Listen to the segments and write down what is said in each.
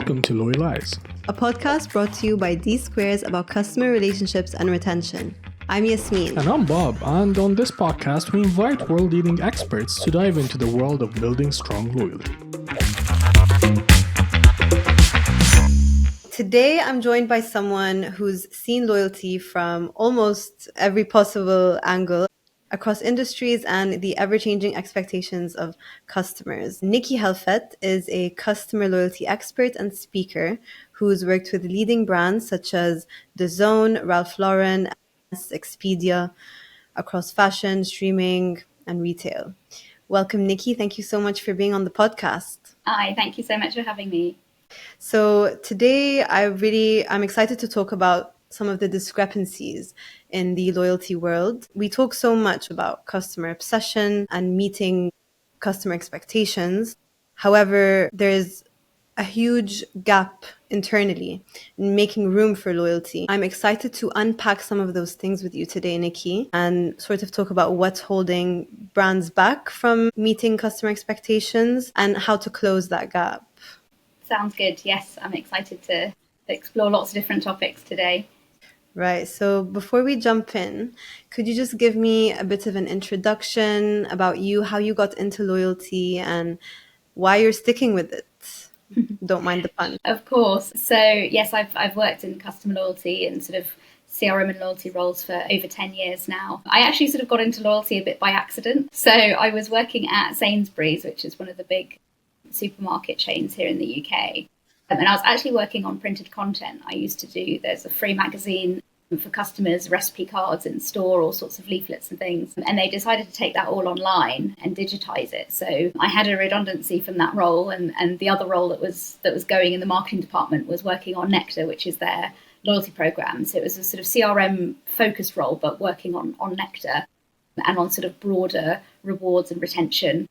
Welcome to Loyalize, a podcast brought to you by D Squares about customer relationships and retention. I'm Yasmin. and I'm Bob, and on this podcast we invite world-leading experts to dive into the world of building strong loyalty. Today I'm joined by someone who's seen loyalty from almost every possible angle across industries and the ever-changing expectations of customers. Nicki Helfet is a customer loyalty expert and speaker who's worked with leading brands such as DAZN, Ralph Lauren, Expedia, across fashion, streaming, and retail. Welcome, Nicki. Thank you so much for being on the podcast. Hi, thank you so much for having me. So today I'm excited to talk about some of the discrepancies in the loyalty world. We talk so much about customer obsession and meeting customer expectations. However, there's a huge gap internally in making room for loyalty. I'm excited to unpack some of those things with you today, Nicki, and sort of talk about what's holding brands back from meeting customer expectations and how to close that gap. Sounds good. Yes, I'm excited to explore lots of different topics today. Right. So before we jump in, could you just give me a bit of an introduction about you, how you got into loyalty and why you're sticking with it? Don't mind the pun. Of course. So yes, I've worked in customer loyalty and sort of CRM and loyalty roles for over 10 years now. I actually sort of got into loyalty a bit by accident. So I was working at Sainsbury's, which is one of the big supermarket chains here in the UK. And I was actually working on printed content. There's a free magazine for customers, recipe cards in store, all sorts of leaflets and things. And they decided to take that all online and digitize it. So I had a redundancy from that role. And the other role that was going in the marketing department was working on Nectar, which is their loyalty program. So it was a sort of CRM focused role, but working on Nectar and on sort of broader rewards and retention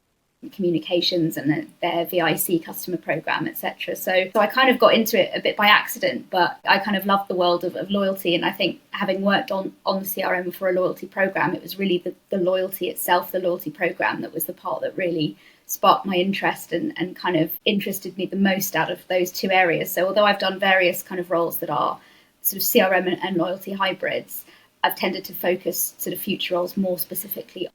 communications and their VIC customer program, etc. So I kind of got into it a bit by accident, but I kind of loved the world of loyalty. And I think having worked on the CRM for a loyalty program, it was really the loyalty itself, the loyalty program, that was the part that really sparked my interest and kind of interested me the most out of those two areas. So although I've done various kind of roles that are sort of CRM and loyalty hybrids, I've tended to focus sort of future roles more specifically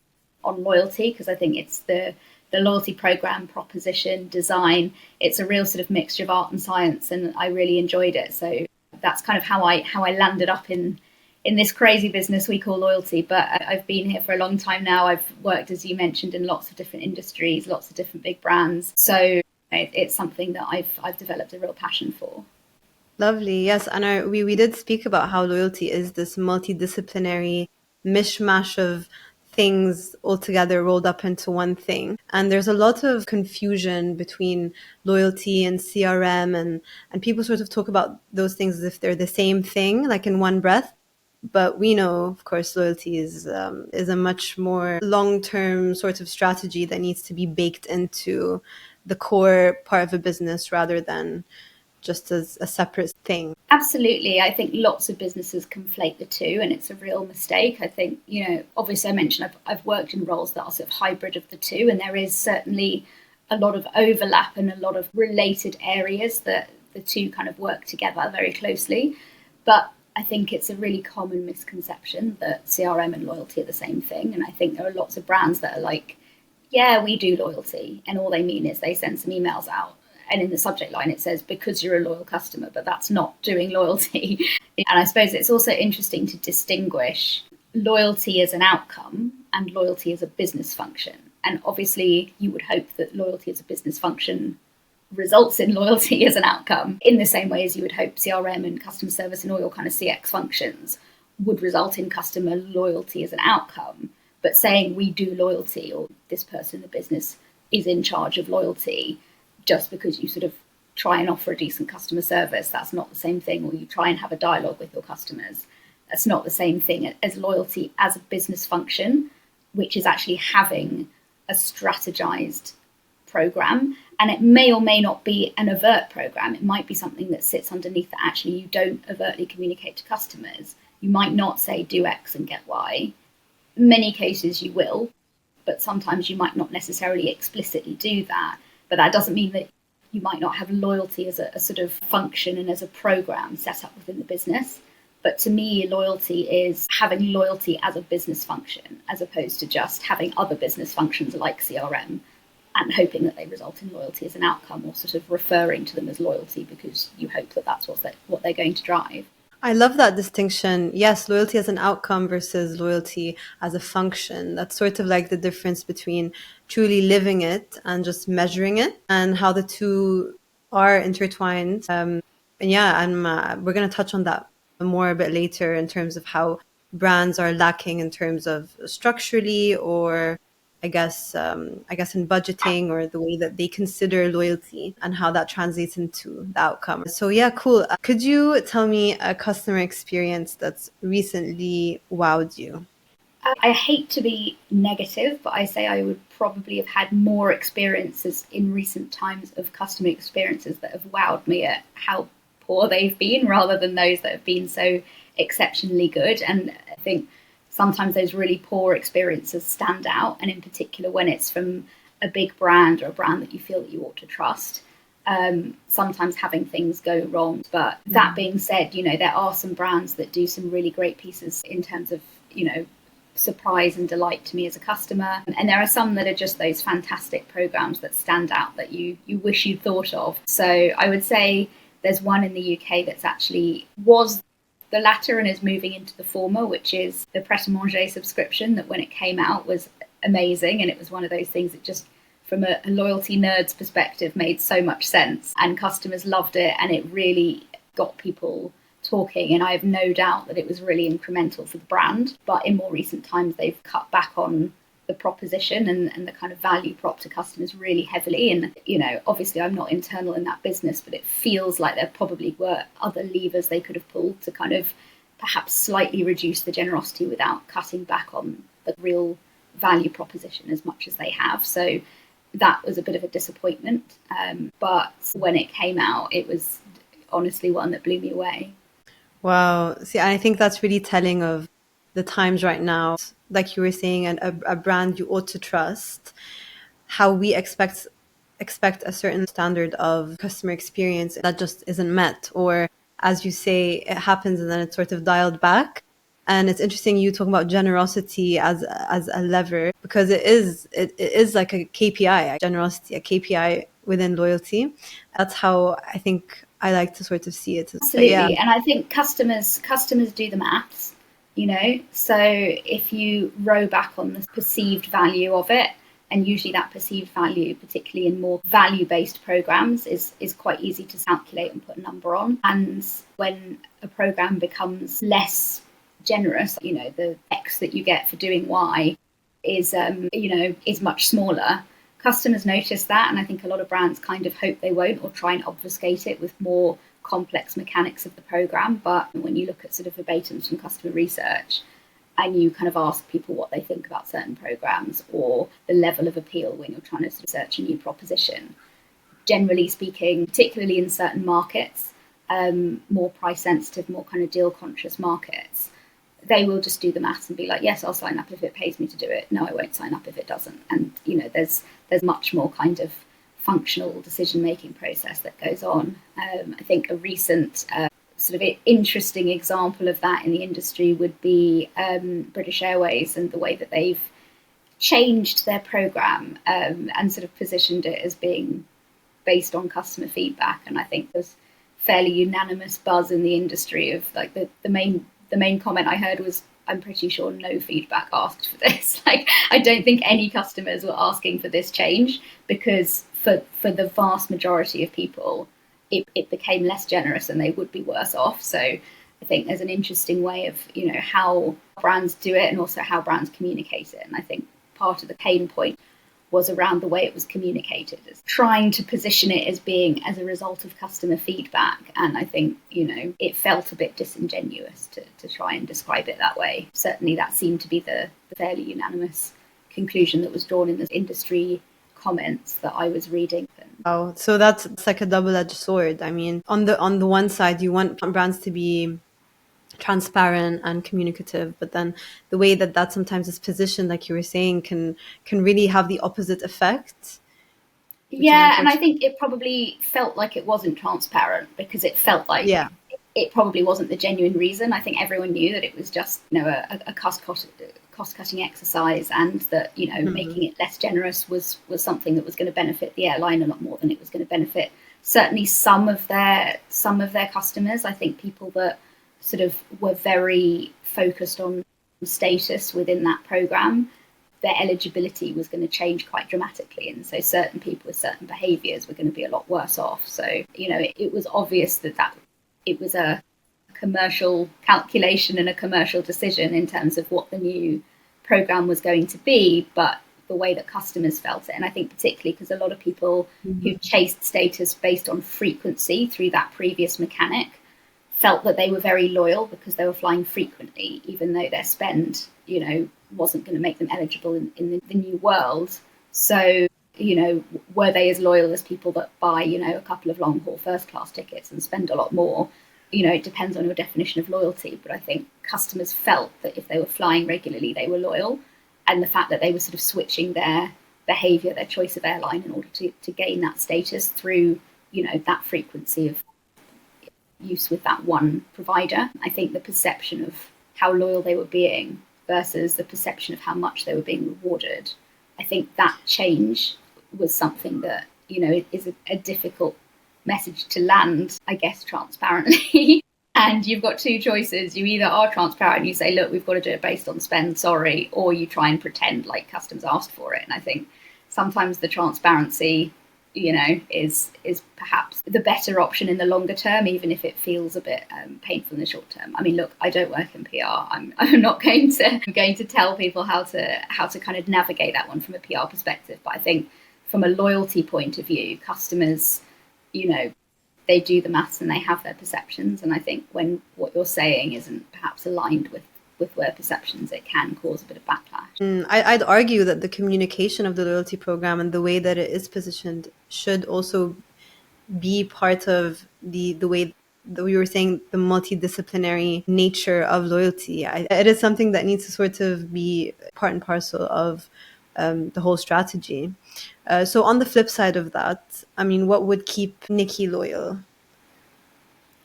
on loyalty, because I think it's the loyalty program proposition design. It's a real sort of mixture of art and science, and I really enjoyed it. So that's kind of how I landed up in this crazy business we call loyalty. But I've been here for a long time now. I've worked, as you mentioned, in lots of different industries, lots of different big brands. So it's something that I've developed a real passion for. Lovely. Yes. And we did speak about how loyalty is this multidisciplinary mishmash of things all together rolled up into one thing. And there's a lot of confusion between loyalty and CRM, and people sort of talk about those things as if they're the same thing, like in one breath. But we know, of course, loyalty is a much more long-term sort of strategy that needs to be baked into the core part of a business rather than just as a separate thing. Absolutely. I think lots of businesses conflate the two, and it's a real mistake. I think, obviously I mentioned I've worked in roles that are sort of hybrid of the two, and there is certainly a lot of overlap and a lot of related areas that the two kind of work together very closely. But I think it's a really common misconception that CRM and loyalty are the same thing. And I think there are lots of brands that are like, yeah, we do loyalty. And all they mean is they send some emails out, and in the subject line it says, because you're a loyal customer, but that's not doing loyalty. And I suppose it's also interesting to distinguish loyalty as an outcome and loyalty as a business function. And obviously you would hope that loyalty as a business function results in loyalty as an outcome, in the same way as you would hope CRM and customer service and all your kind of CX functions would result in customer loyalty as an outcome. But saying we do loyalty, or this person in the business is in charge of loyalty, just because you sort of try and offer a decent customer service, that's not the same thing. Or you try and have a dialogue with your customers, that's not the same thing as loyalty as a business function, which is actually having a strategized program. And it may or may not be an overt program. It might be something that sits underneath that actually you don't overtly communicate to customers. You might not say do X and get Y. In many cases you will, but sometimes you might not necessarily explicitly do that. But that doesn't mean that you might not have loyalty as a sort of function and as a program set up within the business. But to me, loyalty is having loyalty as a business function, as opposed to just having other business functions like CRM and hoping that they result in loyalty as an outcome, or sort of referring to them as loyalty because you hope that that's what they're going to drive. I love that distinction. Yes, loyalty as an outcome versus loyalty as a function. That's sort of like the difference between truly living it and just measuring it, and how the two are intertwined. And yeah, we're going to touch on that more a bit later in terms of how brands are lacking in terms of structurally, or I guess in budgeting, or the way that they consider loyalty and how that translates into the outcome. So yeah, cool. Could you tell me a customer experience that's recently wowed you? I hate to be negative, but I say I would probably have had more experiences in recent times of customer experiences that have wowed me at how poor they've been, rather than those that have been so exceptionally good. And I think sometimes those really poor experiences stand out, and in particular when it's from a big brand or a brand that you feel that you ought to trust. Sometimes having things go wrong. But that being said, there are some brands that do some really great pieces in terms of, surprise and delight to me as a customer. And there are some that are just those fantastic programs that stand out that you wish you'd thought of. So I would say there's one in the UK that's actually was the latter and is moving into the former, which is the Pret a Manger subscription, that when it came out was amazing. And it was one of those things that just, from a loyalty nerd's perspective, made so much sense, and customers loved it, and it really got people talking. And I have no doubt that it was really incremental for the brand. But in more recent times, they've cut back on the proposition and the kind of value prop to customers really heavily. And, obviously I'm not internal in that business, but it feels like there probably were other levers they could have pulled to kind of perhaps slightly reduce the generosity without cutting back on the real value proposition as much as they have. So that was a bit of a disappointment. But when it came out, it was honestly one that blew me away. Wow. See, I think that's really telling of the times right now. Like you were saying, a brand you ought to trust, how we expect a certain standard of customer experience that just isn't met. Or as you say, it happens and then it's sort of dialed back. And it's interesting you talking about generosity as a lever, because it is like a KPI, generosity, a KPI within loyalty. That's how I think I like to sort of see it. Absolutely. Yeah. And I think customers do the maths, so if you row back on the perceived value of it, and usually that perceived value, particularly in more value-based programs, is quite easy to calculate and put a number on. And when a program becomes less generous, the X that you get for doing Y is much smaller. Customers notice that, and I think a lot of brands kind of hope they won't, or try and obfuscate it with more complex mechanics of the program. But when you look at sort of verbatims from customer research, and you kind of ask people what they think about certain programs or the level of appeal when you're trying to sort of search a new proposition, generally speaking, particularly in certain markets, more price sensitive, more kind of deal conscious markets, they will just do the maths and be like, yes, I'll sign up if it pays me to do it. No, I won't sign up if it doesn't. And, there's much more kind of functional decision-making process that goes on. I think a recent sort of interesting example of that in the industry would be British Airways, and the way that they've changed their programme and sort of positioned it as being based on customer feedback. And I think there's fairly unanimous buzz in the industry of like the main comment I heard was, I'm pretty sure no feedback asked for this. Like, I don't think any customers were asking for this change, because for the vast majority of people, it became less generous and they would be worse off. So I think there's an interesting way of, how brands do it and also how brands communicate it. And I think part of the pain point was around the way it was communicated, as trying to position it as being as a result of customer feedback. And I think, it felt a bit disingenuous to try and describe it that way. Certainly that seemed to be the fairly unanimous conclusion that was drawn in the industry comments that I was reading. Oh, so that's like a double-edged sword. I mean, on the one side, you want brands to be transparent and communicative, but then the way that sometimes is positioned, like you were saying, can really have the opposite effect. Yeah, and I think it probably felt like it wasn't transparent because it felt like it probably wasn't the genuine reason. I think everyone knew that it was just, a cost-cutting exercise, and that, making it less generous was something that was going to benefit the airline a lot more than it was going to benefit certainly some of their customers. I think people that sort of were very focused on status within that program, their eligibility was going to change quite dramatically. And so certain people with certain behaviours were going to be a lot worse off. So, it was obvious that it was a commercial calculation and a commercial decision in terms of what the new programme was going to be, but the way that customers felt it. And I think particularly because a lot of people who chased status based on frequency through that previous mechanic felt that they were very loyal because they were flying frequently, even though their spend, wasn't going to make them eligible in the new world. So, were they as loyal as people that buy, a couple of long haul first class tickets and spend a lot more? It depends on your definition of loyalty. But I think customers felt that if they were flying regularly, they were loyal. And the fact that they were sort of switching their behaviour, their choice of airline in order to gain that status through, that frequency of use with that one provider. I think the perception of how loyal they were being versus the perception of how much they were being rewarded, I think that change was something that, is a difficult message to land, I guess, transparently. And you've got two choices. You either are transparent and you say, look, we've got to do it based on spend, sorry, or you try and pretend like customers asked for it. And I think sometimes the transparency, is perhaps the better option in the longer term, even if it feels a bit painful in the short term. I mean, look, I don't work in PR. I'm not going to tell people how to kind of navigate that one from a PR perspective. But I think from a loyalty point of view, customers, they do the maths and they have their perceptions. And I think when what you're saying isn't perhaps aligned with their perceptions, it can cause a bit of backlash. I'd argue that the communication of the loyalty program and the way that it is positioned should also be part of the way that we were saying, the multidisciplinary nature of loyalty. It is something that needs to sort of be part and parcel of the whole strategy. So on the flip side of that, I mean, what would keep Nicki loyal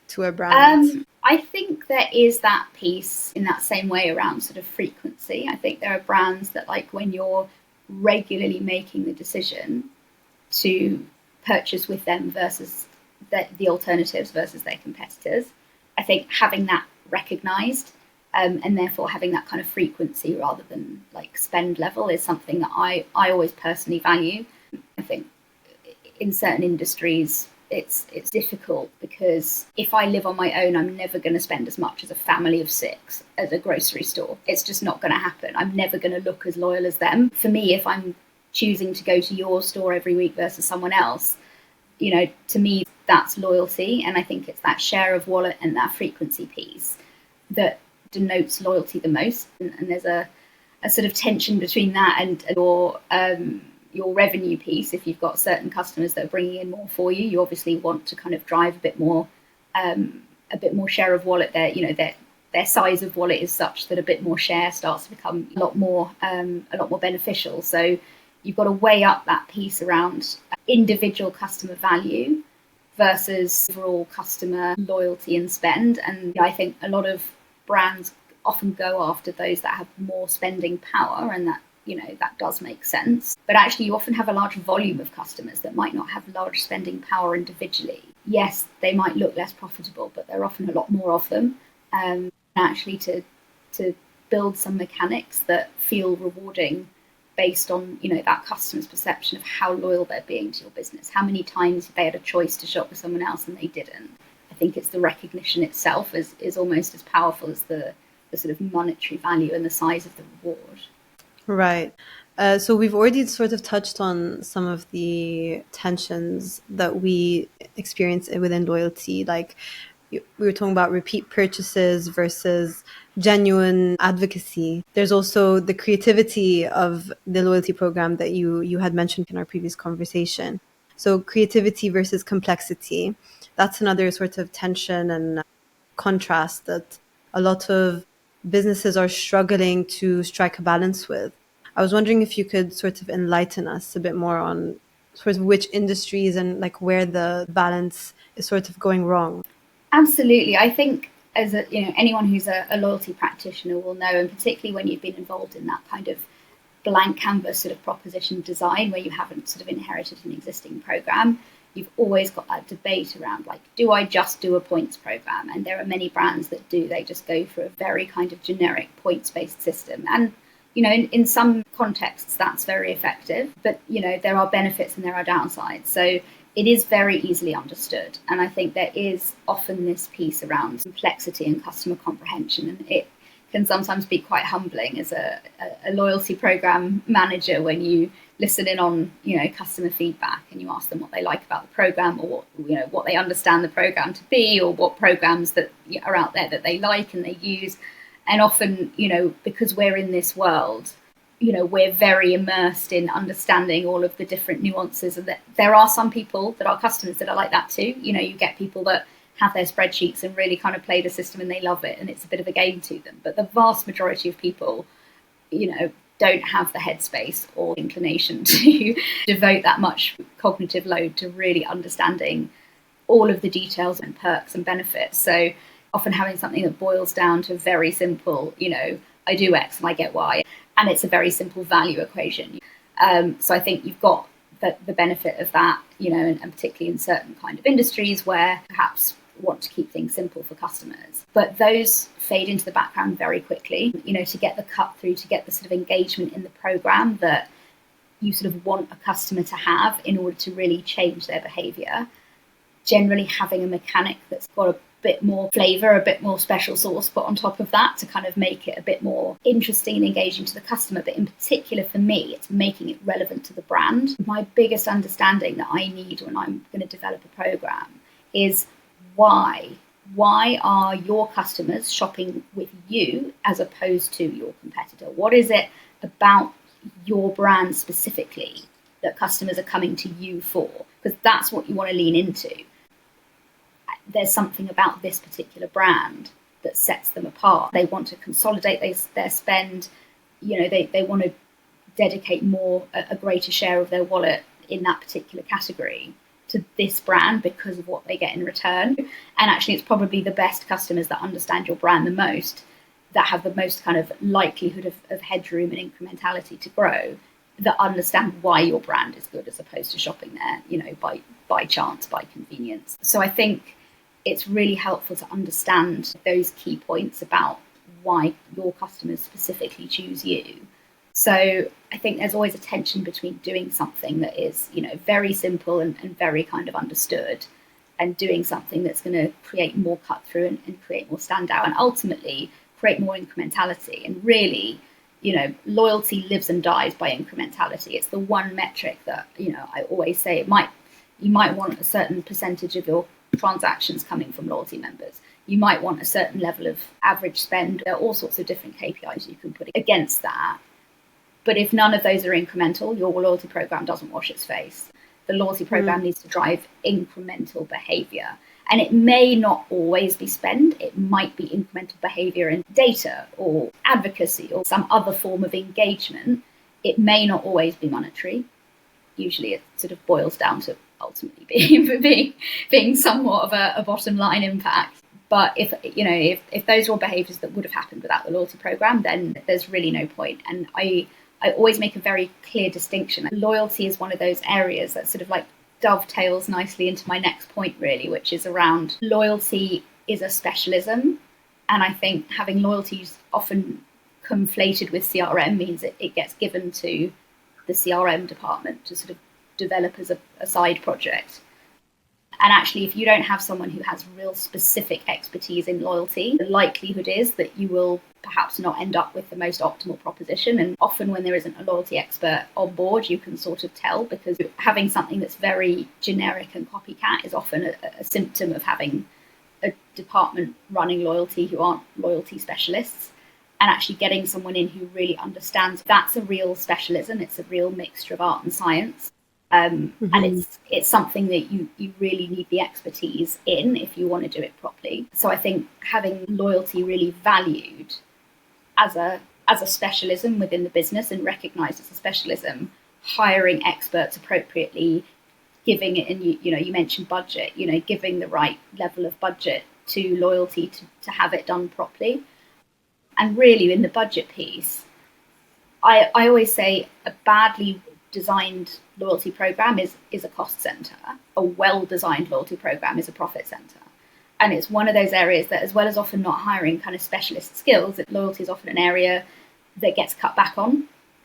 to a brand? I think there is that piece in that same way around sort of frequency. I think there are brands that, like, when you're regularly making the decision to purchase with them versus the alternatives versus their competitors, I think having that recognised and therefore having that kind of frequency rather than like spend level is something that I always personally value. I think in certain industries it's difficult because if I live on my own, I'm never going to spend as much as a family of 6 at a grocery store. It's just not going to happen. I'm never going to look as loyal as them. For me, if I'm choosing to go to your store every week versus someone else, to me, that's loyalty. And I think it's that share of wallet and that frequency piece that denotes loyalty the most. And there's a sort of tension between that and your revenue piece. If you've got certain customers that are bringing in more for you, you obviously want to kind of drive a bit more share of wallet there. Their size of wallet is such that a bit more share starts to become a lot more beneficial. So you've got to weigh up that piece around individual customer value versus overall customer loyalty and spend. And I think a lot of brands often go after those that have more spending power, and that that does make sense. But actually, you often have a large volume of customers that might not have large spending power individually. Yes, they might look less profitable, but there are often a lot more of them. Actually, to build some mechanics that feel rewarding based on that customer's perception of how loyal they're being to your business, how many times they had a choice to shop with someone else and they didn't. I think it's the recognition itself is almost as powerful as the sort of monetary value and the size of the reward. Right. So we've already sort of touched on some of the tensions that we experience within loyalty. Like we were talking about repeat purchases versus genuine advocacy. There's also the creativity of the loyalty program that you had mentioned in our previous conversation. So creativity versus complexity. That's another sort of tension and contrast that a lot of businesses are struggling to strike a balance with. I was wondering if you could sort of enlighten us a bit more on sort of which industries and like where the balance is sort of going wrong? Absolutely. I think as anyone who's a loyalty practitioner will know, and particularly when you've been involved in that kind of blank canvas sort of proposition design where you haven't sort of inherited an existing program, you've always got that debate around like, do I just do a points program? And there are many brands that do. They just go for a very kind of generic points-based system. And in some contexts, that's very effective. But, there are benefits and there are downsides. So it is very easily understood. And I think there is often this piece around complexity and customer comprehension. And it can sometimes be quite humbling as a loyalty program manager when you listen in on customer feedback and you ask them what they like about the program, or what they understand the program to be, or what programs that are out there that they like and they use. And often because we're in this world, we're very immersed in understanding all of the different nuances, and that there are some people that are customers that are like that too. You get people that have their spreadsheets and really kind of play the system and they love it and it's a bit of a game to them. But the vast majority of people, don't have the headspace or inclination to devote that much cognitive load to really understanding all of the details and perks and benefits. So often having something that boils down to very simple, I do X and I get Y, and it's a very simple value equation. So I think you've got the benefit of that, and particularly in certain kind of industries where perhaps want to keep things simple for customers. But those fade into the background very quickly, to get the cut through, to get the sort of engagement in the program that you sort of want a customer to have in order to really change their behavior. Generally having a mechanic that's got a bit more flavour, a bit more special sauce put on top of that to kind of make it a bit more interesting and engaging to the customer. But in particular for me, it's making it relevant to the brand. My biggest understanding that I need when I'm going to develop a program is why are your customers shopping with you as opposed to your competitor? What is it about your brand specifically that customers are coming to you for? Because that's what you want to lean into. There's something about this particular brand that sets them apart. They want to consolidate their spend. They want to dedicate a greater share of their wallet in that particular category to this brand because of what they get in return. And actually, it's probably the best customers that understand your brand the most, that have the most kind of likelihood of headroom and incrementality to grow, that understand why your brand is good as opposed to shopping there, by chance, by convenience. So I think it's really helpful to understand those key points about why your customers specifically choose you. So I think there's always a tension between doing something that is, very simple and very kind of understood, and doing something that's going to create more cut through and create more standout and ultimately create more incrementality. And really, loyalty lives and dies by incrementality. It's the one metric that, I always say you might want a certain percentage of your transactions coming from loyalty members. You might want a certain level of average spend. There are all sorts of different KPIs you can put against that. But if none of those are incremental, your loyalty program doesn't wash its face. The loyalty program needs to drive incremental behavior. And it may not always be spend. It might be incremental behavior in data or advocacy or some other form of engagement. It may not always be monetary. Usually it sort of boils down to ultimately being somewhat of a bottom line impact. But if those were behaviours that would have happened without the loyalty program, then there's really no point. And I always make a very clear distinction. Loyalty is one of those areas that sort of like dovetails nicely into my next point, really, which is around loyalty is a specialism. And I think having loyalty is often conflated with CRM means it gets given to the CRM department to sort of develop as a side project. And actually, if you don't have someone who has real specific expertise in loyalty, the likelihood is that you will perhaps not end up with the most optimal proposition. And often when there isn't a loyalty expert on board, you can sort of tell, because having something that's very generic and copycat is often a symptom of having a department running loyalty who aren't loyalty specialists. And actually getting someone in who really understands that's a real specialism. It's a real mixture of art and science. And it's something that you really need the expertise in if you want to do it properly. So I think having loyalty really valued as a specialism within the business and recognised as a specialism hiring experts appropriately, giving it, and you mentioned budget, giving the right level of budget to loyalty to have it done properly. And really in the budget piece, I always say a badly designed loyalty program is a cost center. A well-designed loyalty program is a profit center. And it's one of those areas that, as well as often not hiring kind of specialist skills, that loyalty is often an area that gets cut back on.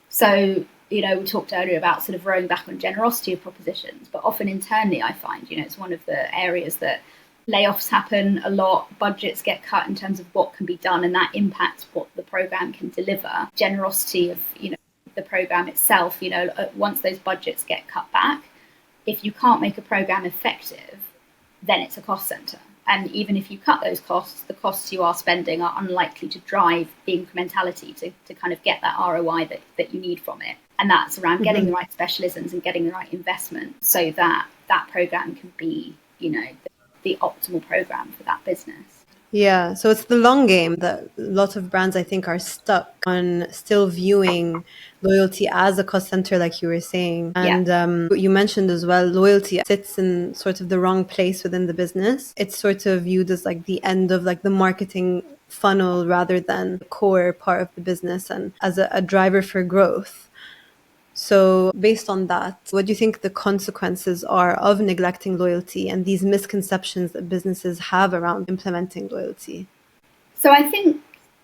So, we talked earlier about sort of rowing back on generosity of propositions, but often internally I find, it's one of the areas that layoffs happen a lot, budgets get cut in terms of what can be done, and that impacts what the program can deliver. Generosity of, the program itself, once those budgets get cut back, if you can't make a program effective, then it's a cost center. And even if you cut those costs, the costs you are spending are unlikely to drive the incrementality to kind of get that ROI that you need from it. And that's around getting the right specialisms and getting the right investment so that that program can be, the optimal program for that business. Yeah, so it's the long game that a lot of brands, I think, are stuck on still viewing loyalty as a cost center, like you were saying. And you mentioned as well, loyalty sits in sort of the wrong place within the business. It's sort of viewed as like the end of like the marketing funnel rather than the core part of the business and as a driver for growth. So based on that, what do you think the consequences are of neglecting loyalty and these misconceptions that businesses have around implementing loyalty? So I think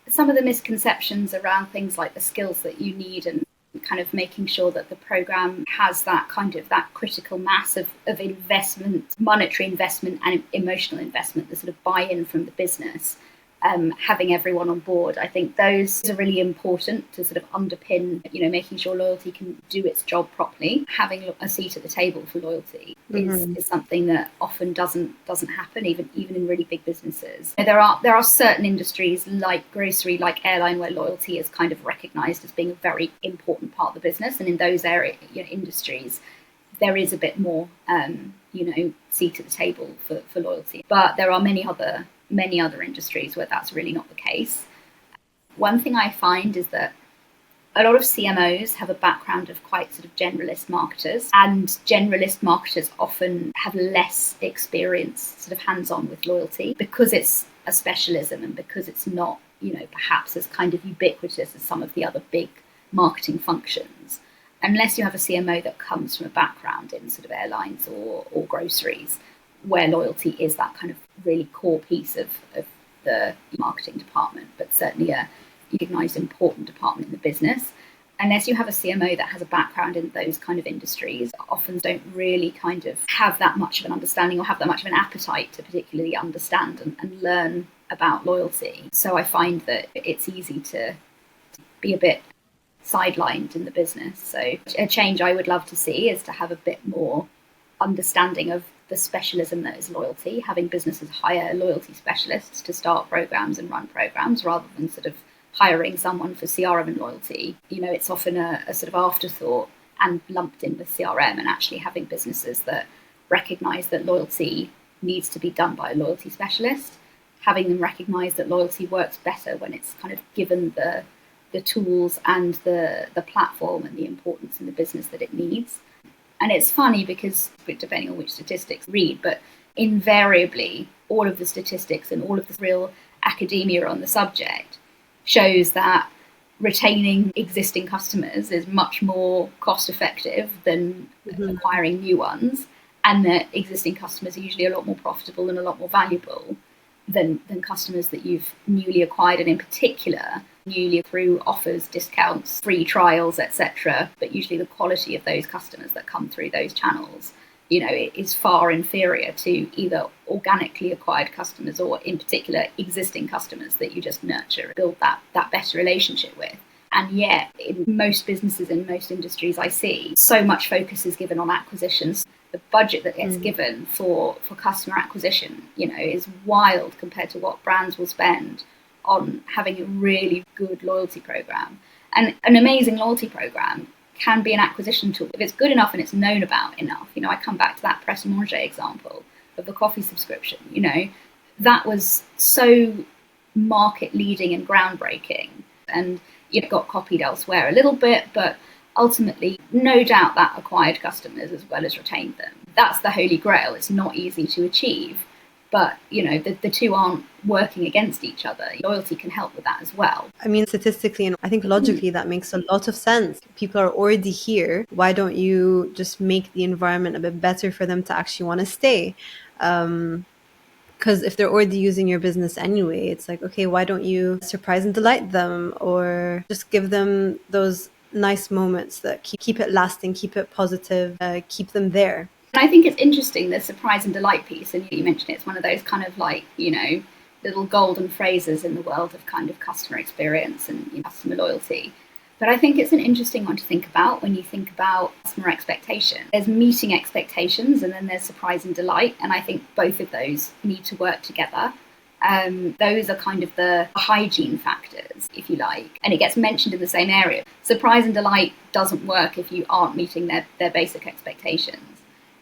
some of the misconceptions around things like the skills that you need and kind of making sure that the program has that kind of that critical mass of investment, monetary investment and emotional investment, the sort of buy-in from the business. Having everyone on board, I think those are really important to sort of underpin, making sure loyalty can do its job properly. Having a seat at the table for loyalty is something that often doesn't happen, even in really big businesses. There are certain industries like grocery, like airline, where loyalty is kind of recognised as being a very important part of the business, and in those industries, there is a bit more, seat at the table for loyalty. But there are many other industries where that's really not the case. One thing I find is that a lot of CMOs have a background of quite sort of generalist marketers, and generalist marketers often have less experience sort of hands-on with loyalty because it's a specialism and because it's not, perhaps as kind of ubiquitous as some of the other big marketing functions. Unless you have a CMO that comes from a background in sort of airlines or groceries, where loyalty is that kind of really core piece of the marketing department, but certainly a recognised important department in the business. Unless you have a CMO that has a background in those kind of industries, often don't really kind of have that much of an understanding or have that much of an appetite to particularly understand and learn about loyalty. So I find that it's easy to be a bit sidelined in the business. So a change I would love to see is to have a bit more understanding of the specialism that is loyalty, having businesses hire loyalty specialists to start programs and run programs rather than sort of hiring someone for CRM and loyalty. It's often a sort of afterthought and lumped in with CRM, and actually having businesses that recognise that loyalty needs to be done by a loyalty specialist, having them recognise that loyalty works better when it's kind of given the tools and the platform and the importance in the business that it needs. And it's funny because, depending on which statistics you read, but invariably all of the statistics and all of the real academia on the subject shows that retaining existing customers is much more cost effective than acquiring new ones, and that existing customers are usually a lot more profitable and a lot more valuable than customers that you've newly acquired, and in particular newly through offers, discounts, free trials, etc. But usually the quality of those customers that come through those channels, it is far inferior to either organically acquired customers or in particular existing customers that you just nurture and build that better relationship with. And yet in most businesses, in most industries I see, so much focus is given on acquisitions. The budget that gets given for customer acquisition, is wild compared to what brands will spend on having a really good loyalty program. And an amazing loyalty program can be an acquisition tool if it's good enough and it's known about enough. I come back to that Press Manger example of the coffee subscription. That was so market leading and groundbreaking, and it got copied elsewhere a little bit, but ultimately, no doubt that acquired customers as well as retained them. That's the holy grail. It's not easy to achieve, but the two aren't working against each other. Loyalty can help with that as well. I mean, statistically, and I think logically, that makes a lot of sense. People are already here. Why don't you just make the environment a bit better for them to actually want to stay? Because if they're already using your business anyway, it's like, okay, why don't you surprise and delight them, or just give them those nice moments that keep it lasting, keep it positive, keep them there. And I think it's interesting, the surprise and delight piece, and you mentioned it's one of those kind of like, little golden phrases in the world of kind of customer experience and customer loyalty. But I think it's an interesting one to think about when you think about customer expectation. There's meeting expectations and then there's surprise and delight. And I think both of those need to work together. Those are kind of the hygiene factors, if you like. And it gets mentioned in the same area. Surprise and delight doesn't work if you aren't meeting their basic expectations.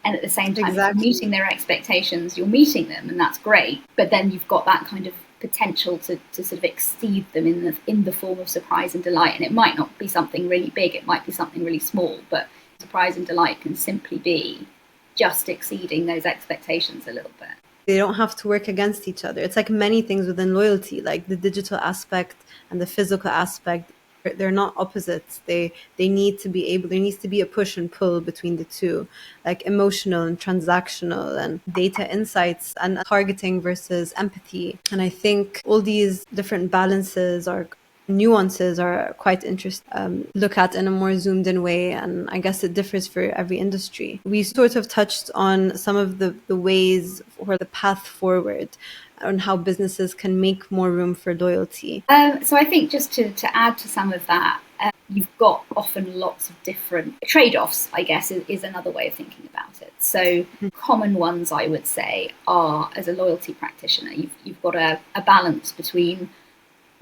And at the same time, If you're meeting their expectations, you're meeting them, and that's great. But then you've got that kind of potential to sort of exceed them in the form of surprise and delight. And it might not be something really big, it might be something really small, but surprise and delight can simply be just exceeding those expectations a little bit. They don't have to work against each other. It's like many things within loyalty, like the digital aspect and the physical aspect. They're not opposites. They need to be able, there needs to be a push and pull between the two, like emotional and transactional and data insights and targeting versus empathy. And I think all these different balances or nuances are quite interesting look at in a more zoomed in way, and I guess it differs for every industry. We sort of touched on some of the ways or the path forward on how businesses can make more room for loyalty. So I think just to add to some of that, you've got often lots of different trade-offs, I guess, is another way of thinking about it. So common ones, I would say, are, as a loyalty practitioner, you've got a balance between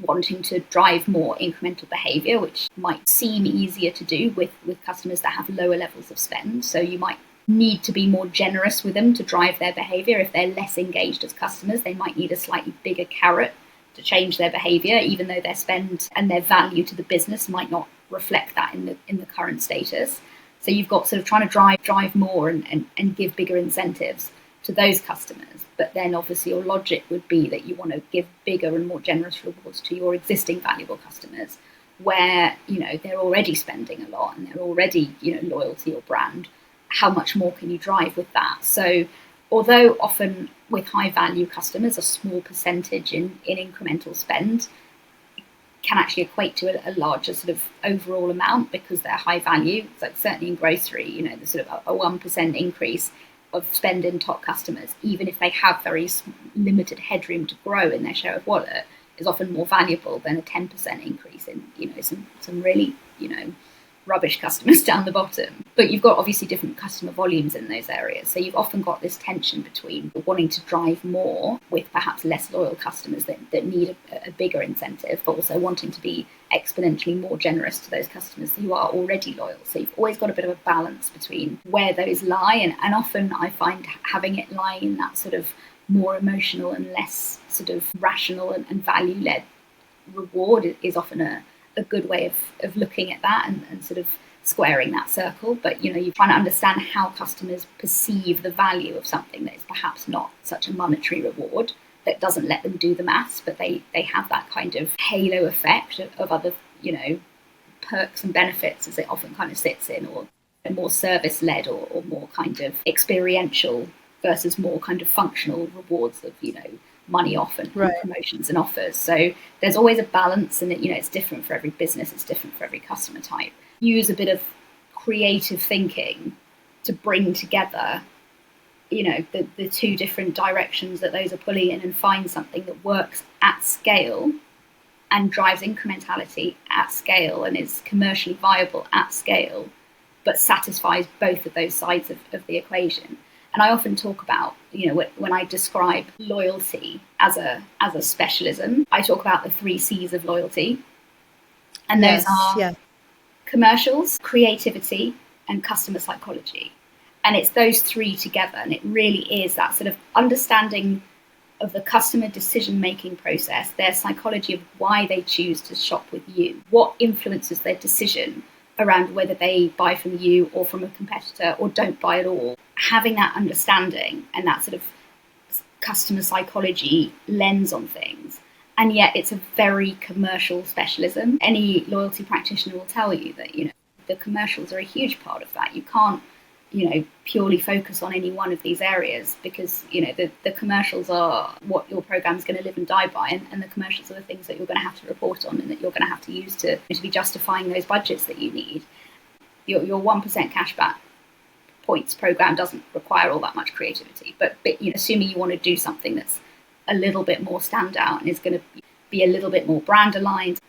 wanting to drive more incremental behavior, which might seem easier to do with customers that have lower levels of spend. So you might need to be more generous with them to drive their behavior. If they're less engaged as customers, they might need a slightly bigger carrot to change their behavior, even though their spend and their value to the business might not reflect that in the current status. So you've got sort of trying to drive more and give bigger incentives to those customers. But then obviously your logic would be that you want to give bigger and more generous rewards to your existing valuable customers, where they're already spending a lot and they're already loyal to your brand. How much more can you drive with that? So although often with high value customers, a small percentage in incremental spend can actually equate to a larger sort of overall amount because they're high value. So certainly in grocery, the sort of a 1% increase of spend in top customers, even if they have very limited headroom to grow in their share of wallet, is often more valuable than a 10% increase in some really rubbish customers down the bottom. But you've got obviously different customer volumes in those areas. So you've often got this tension between wanting to drive more with perhaps less loyal customers that need a bigger incentive, but also wanting to be exponentially more generous to those customers who are already loyal. So you've always got a bit of a balance between where those lie. And often I find having it lie in that sort of more emotional and less sort of rational and value-led reward is often a good way of looking at that and sort of squaring that circle. But you're trying to understand how customers perceive the value of something that is perhaps not such a monetary reward, that doesn't let them do the maths, but they have that kind of halo effect of other perks and benefits, as it often kind of sits in, or more service led or more kind of experiential versus more kind of functional rewards of money off and promotions and offers. So there's always a balance, and it's different for every business, it's different for every customer type. Use a bit of creative thinking to bring together the two different directions that those are pulling in, and find something that works at scale and drives incrementality at scale and is commercially viable at scale, but satisfies both of those sides of the equation. And I often talk about, when I describe loyalty as a specialism, I talk about the 3 C's of loyalty. And those are commercials, creativity, and customer psychology. And it's those 3 together. And it really is that sort of understanding of the customer decision-making process, their psychology of why they choose to shop with you, what influences their decision around whether they buy from you or from a competitor or don't buy at all. Having that understanding and that sort of customer psychology lens on things. And yet it's a very commercial specialism. Any loyalty practitioner will tell you that, the commercials are a huge part of that. You can't, purely focus on any one of these areas because, the commercials are what your program's going to live and die by. And the commercials are the things that you're going to have to report on and that you're going to have to use to be justifying those budgets that you need. Your 1% cashback points program doesn't require all that much creativity. But assuming you want to do something that's a little bit more standout and is going to be a little bit more brand aligned,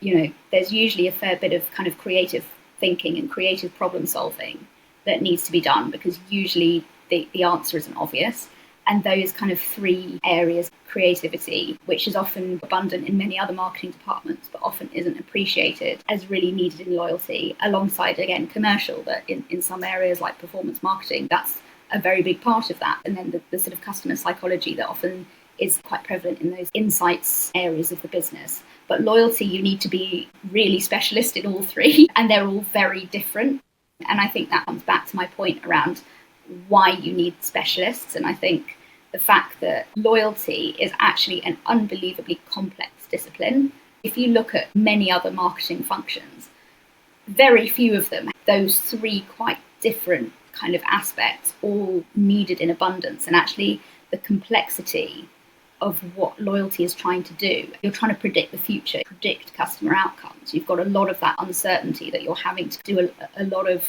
there's usually a fair bit of kind of creative thinking and creative problem solving that needs to be done because usually the answer isn't obvious. And those kind of three areas, creativity, which is often abundant in many other marketing departments, but often isn't appreciated as really needed in loyalty, alongside, again, commercial, but in some areas like performance marketing, that's a very big part of that. And then the sort of customer psychology that often is quite prevalent in those insights areas of the business. But loyalty, you need to be really specialist in all three, and they're all very different. And I think that comes back to my point around why you need specialists. And I think the fact that loyalty is actually an unbelievably complex discipline. If you look at many other marketing functions, very few of them, those three quite different kind of aspects, all needed in abundance. And actually the complexity of what loyalty is trying to do. You're trying to predict the future, predict customer outcomes. You've got a lot of that uncertainty that you're having to do a lot of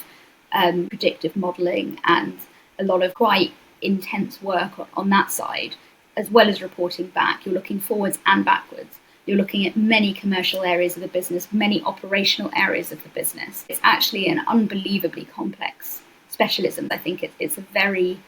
predictive modelling and a lot of quite intense work on that side, as well as reporting back. You're looking forwards and backwards. You're looking at many commercial areas of the business, many operational areas of the business. It's actually an unbelievably complex specialism. I think it's a very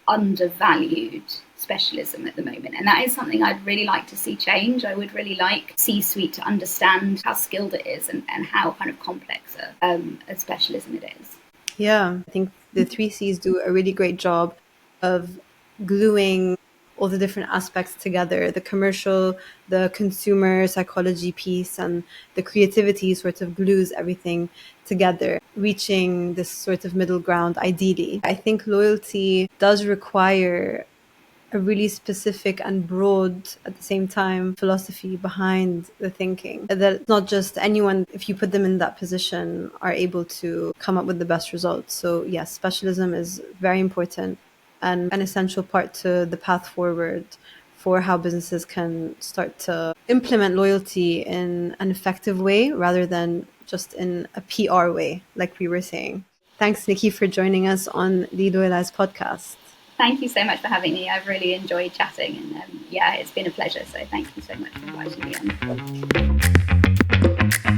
undervalued specialism at the moment, and that is something I'd really like to see change. I would really like C-suite to understand how skilled it is and how kind of complex a specialism it is. Yeah, I think the 3Cs do a really great job of gluing all the different aspects together, the commercial, the consumer psychology piece, and the creativity sort of glues everything together, reaching this sort of middle ground ideally. I think loyalty does require a really specific and broad, at the same time, philosophy behind the thinking. That not just anyone, if you put them in that position, are able to come up with the best results. So yes, specialism is very important and an essential part to the path forward for how businesses can start to implement loyalty in an effective way rather than just in a PR way, like we were saying. Thanks, Nicki, for joining us on the Loyalize podcast. Thank you so much for having me. I've really enjoyed chatting and it's been a pleasure. So thank you so much for inviting me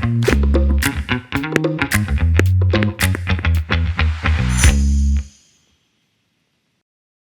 on.